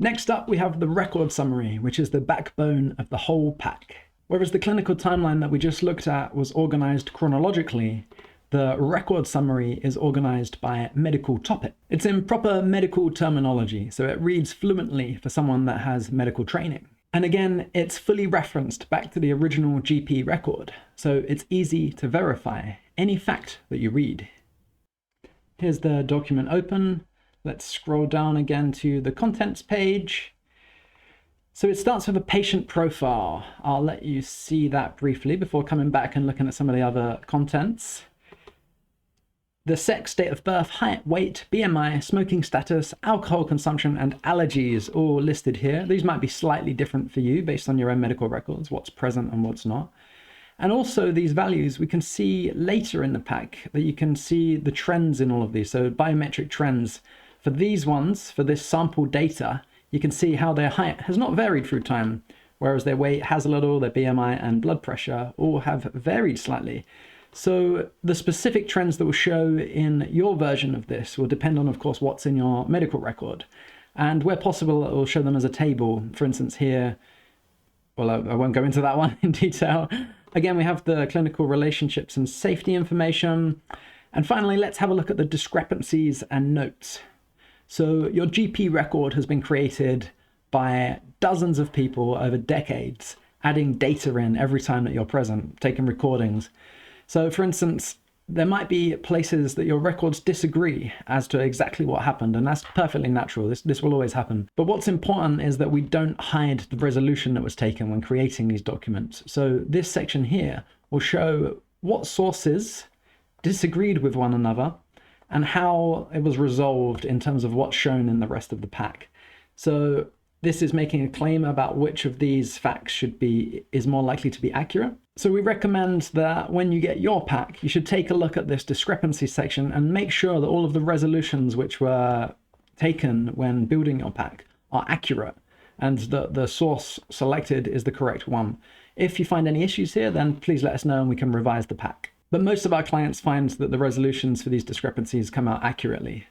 Next up, we have the record summary, which is the backbone of the whole pack. Whereas the clinical timeline that we just looked at was organized chronologically, the record summary is organized by medical topic. It's in proper medical terminology, so it reads fluently for someone that has medical training. And again, it's fully referenced back to the original GP record, so it's easy to verify any fact that you read. Here's the document open. Let's scroll down again to the contents page. So it starts with a patient profile. I'll let you see that briefly before coming back and looking at some of the other contents. The sex, date of birth, height, weight, BMI, smoking status, alcohol consumption, and allergies all listed here. These might be slightly different for you based on your own medical records, what's present and what's not. And also these values, we can see later in the pack that you can see the trends in all of these. So biometric trends. For these ones, for this sample data, you can see how their height has not varied through time, whereas their weight has a little, their BMI and blood pressure all have varied slightly. So the specific trends that will show in your version of this will depend on, of course, what's in your medical record. And where possible, it will show them as a table. For instance, here, well, I won't go into that one in detail. Again, we have the clinical relationships and safety information. And finally, let's have a look at the discrepancies and notes. So your GP record has been created by dozens of people over decades, adding data in every time that you're present, taking recordings. So for instance, there might be places that your records disagree as to exactly what happened, and that's perfectly natural. This will always happen. But what's important is that we don't hide the resolution that was taken when creating these documents. So this section here will show what sources disagreed with one another and how it was resolved in terms of what's shown in the rest of the pack. So this is making a claim about which of these facts is more likely to be accurate. So we recommend that when you get your pack, you should take a look at this discrepancy section and make sure that all of the resolutions which were taken when building your pack are accurate and that the source selected is the correct one. If you find any issues here, then please let us know and we can revise the pack. But most of our clients find that the resolutions for these discrepancies come out accurately.